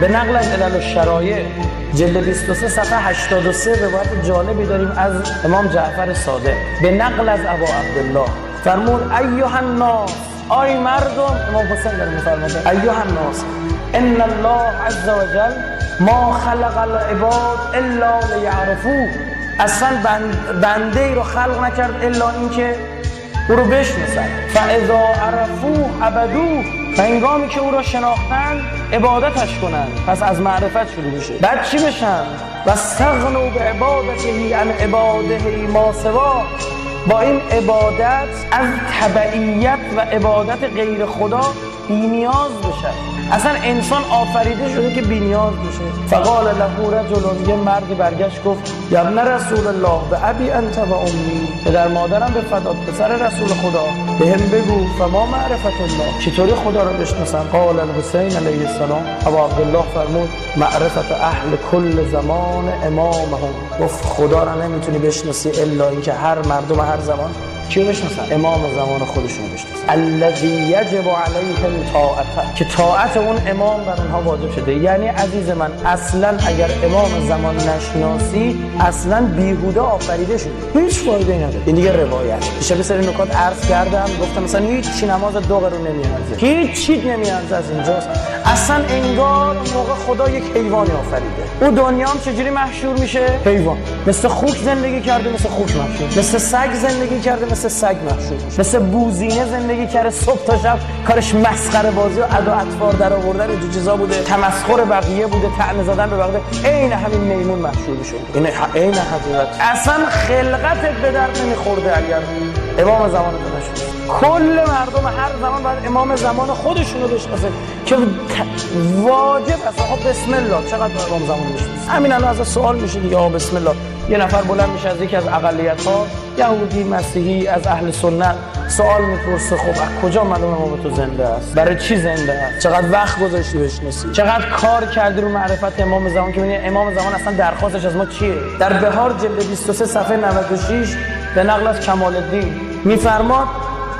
به نقل از علل الشرایع جلد 23 صفحه 83 روایت جالبی داریم از امام جعفر صادق به نقل از ابا عبدالله فرمود ایها الناس، آی مردم، امام حسین داره میفرماده ایها الناس ان الله عز وجل ما خلق العباد الا لیعرفوه، اصلا بنده ای رو خلق نکرد الا اینکه او رو بشناسن. فاذا عرفوه عبدوه، و هنگامی که او را شناختن عبادتش کنن، پس از معرفت شروع میشه. بعد چی بشن؟ و استغنوا بعبادته عن عباده ما سوا، با این عبادت از تبعیت و عبادت غیر خدا بی‌نیاز بشن. اصلا انسان آفریده شده که بی‌نیاز بشه. فقال له رجل، یه مردی برگشت گفت یا ابن رسول الله به ابی انت و امی، پدر مادرم به فدات، پسر رسول خدا، به هم بگو فما معرفت الله، چطوری خدا رو بشناسم؟ قال الحسین علیه السلام، ابا عبدالله فرمود معرفت اهل کل زمان امامهم، گفت خدا رو نمیتونی بشناسی الا اینکه هر مردم هر زمان چی بشناسن؟ امام زمان خودشون بشناسن. الذی یجب علیهم طاعته، که طاعت اون امام بر اونها واجب شده. یعنی عزیز من اصلا اگر امام زمان نشناسی اصلا بیهوده آفریده شده، هیچ فایده‌ای نداره. این دیگه روایت. دیشب سری نکات عرض کردم، گفتم مثلا هیچ نماز 2 قرون نمیارزه، هیچ چیز نمیارزه از اینجاست. اصلا انگار موقع خدا یک حیوانی آفریده. اون دنیا هم چجوری محشور میشه؟ حیوان. مثل خوک زندگی کرده، مثل خوک محشور. مثل سگ زندگی کرده، مثل سگ محشور میشه. مثل بوزینه زندگی کرده، صبح تا شب کارش مسخره بازی و ادا اطوار در آوردن اینجور چیزا بوده، تمسخر بقیه بوده، طعنه زدن به بقیه. عین همین میمون محشور میشه. این عین حقیقت. اصلا خلقتت به درد نمیخورده اگر امام زمان تو نشناسی. کل مردم هر زمان باید امام زمان خودشون رو بشناسه که واجب است. خب بسم الله، چقدر امام زمان بشناسه؟ همین الان از سوال میشه دیگه، بسم الله. یه نفر بلند میشه از یکی از اقلیت‌ها، یهودی، مسیحی، از اهل سنت، سوال میپرسه خب از کجا معلومه امام تو زنده است؟ برای چی زنده است؟ چقدر وقت گذاشتی بشناسی؟ چقدر کار کردی رو معرفت امام زمان که ببینی امام زمان اصلا درخواستش از ما چیه؟ در بهار جلد 23 صفحه 96 به نقل از کمال الدین میفرماد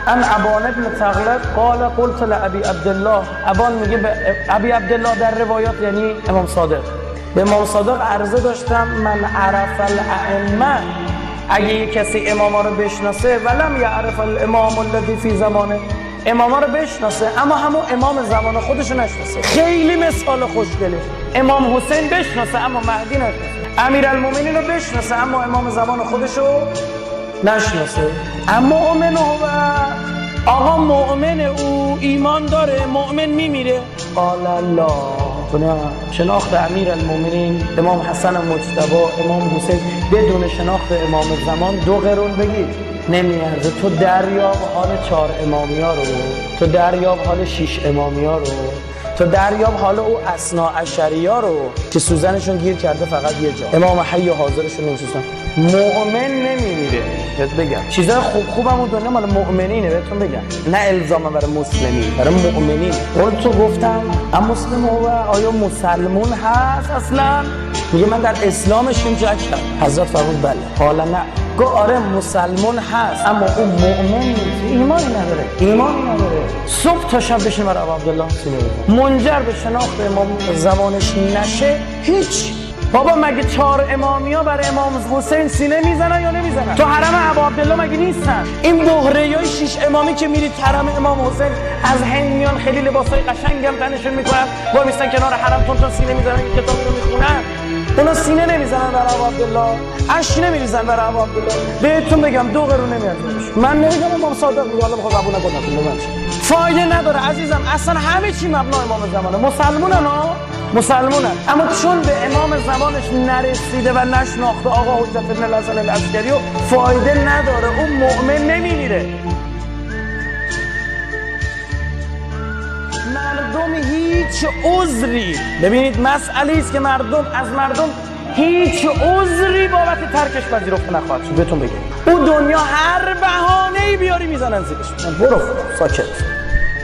ان ابان ابن تغلب قال قلت لابی عبدالله، ابان میگه به ابی عبدالله در روایات یعنی امام صادق، به امام صادق عرضه داشتم من عرف الائمه، اگه یک کسی اماما رو بشناسه ولم یعرف الامام الذی فی زمانه، اماما رو بشناسه اما همون امام زمان خودش رو نشناسه. خیلی مثال خوشگله. امام حسین بشناسه اما مهدی نشناسه، امیرالمومنین رو بشناسه اما امام زمان خودش رو نشناسه. اما مؤمن و آقا مؤمن او ایمان داره، مؤمن میمیره. قال الله، شناخت امیرالمومنین امام حسن مجتبی، امام حسین بدون شناخت امام زمان 2 قرون بگید نمیارزه. تو دریاب حال 4 امامی ها رو، تو دریاب حال 6 امامی ها رو، تو دریاب حال او اثنا عشری ها رو که سوزنشون گیر کرده فقط یه جا، امام حی حاضرشون نمیشستن. مؤمن نمیمیره. بهت بگم چیزای خوبم اون دنیا مال مؤمنینه، بهتون بگم، نه الزاما برای مسلمین، برای مؤمنین. اون تو گفتم اما مسلم هو، آیا مسلمون هست اصلا؟ میگه من در اسلامشون جکم. حضرت فرمود بله. حالا نه، گو آره مسلمون هست اما اون مؤمن نیست، ایمانی نداره، ایمانی نداره. صبح تا شب بشین برای عبدالله سینه بزن، منجر به شناخت امام زمانش نشه هیچ. بابا مگه 4 امامی ها برای امام حسین سینه میزنن یا نمیزنن؟ تو حرم ابا عبدالله مگه نیستن؟ این بحره‌های 6 امامی که میرید حرم امام حسین از هند میان، خیلی لباسای قشنگم تنشون میکنن، وای میستن کنار حرم تون سینه میزنن، کتابی رو میخونن. اونا سینه نمیزنن برای ابا عبدالله، اش نمیریزن برای ابا عبدالله. بهتون بگم 2 قرون نمیارزه. من نمیگم امام صادق میگه حالا بخوام قبول نکنم، فایده نداره عزیزم. اصلا همه چی مبنا امام زمانه. مسلمونن اما چون به امام زمانش نرسیده و نشناخته آقا حجت بن الحسن العسکری و فایده نداره. اون مؤمن نمیمیره. مردم هیچ عذری، ببینید مسئله است که مردم هیچ عذری بابت ترکش پذیرفته نخواهد شد. بهتون بگم اون دنیا هر بهانه‌ای بیاری میزنن زیرش. برو ساکت،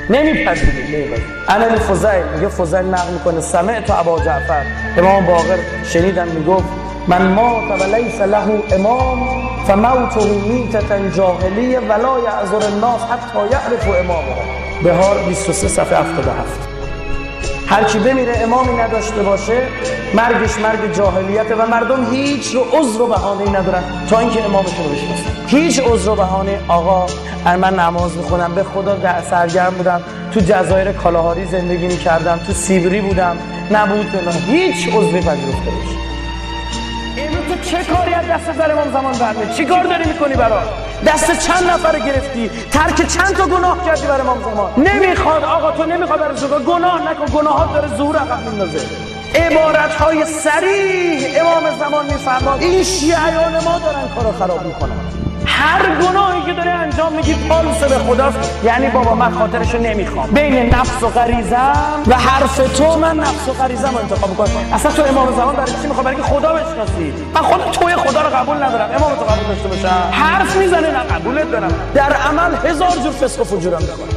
نمیپذیری. انا الفضیل میگه، فضیل نقل میکنه سمعت ابا جعفر، امام باقر شنیدم میگفت من مات و لیس له امام فموته میتة جاهلیه ولا یعذر الناس حتی یعرفوا امامه. بهار 23 صفحه 77. هر کی بمیره امامی نداشته باشه مرگش مرگ جاهلیته و مردم هیچ رو عذر و بهانه‌ای ندارن تا اینکه امامشون رو بشناسن. هیچ عذر و بهانه. آقا من نماز میخونم، به خدا سرگرم بودم، تو جزایر کالاهاری زندگی میکردم، تو سیبری بودم، نبود فلان، هیچ عذری پذیرفته بشه. امروز تو چه کاری از دست سر امام زمان برمی؟ چی کار داری میکنی برا؟ دست چند نفر گرفتی؟ ترک چند تا گناه کردی برای امام زمان؟ نمیخواد آقا، تو نمیخواد برای شما گناه نکن، گناهات داره ظهور عقب میندازه. عبارتهای صریح امام زمان میفرماد این شیعیان ما دارن کارو خراب میکنن. هر گناهی که داره انجام میدی پالس به خداست، یعنی بابا من خاطرشو نمیخوام، بین نفس و غریزم و حرف تو من نفس و غریزم انتخاب میکنم. اصلا تو امام زمان برای چی میخوای؟ برای که خدا بشناسی. من خود توی خدا رو قبول ندارم، امام تو قبول داشته باشم. حرف میزنه نه قبولت دارم، در عمل هزار جور فسق و فجورم میکنه.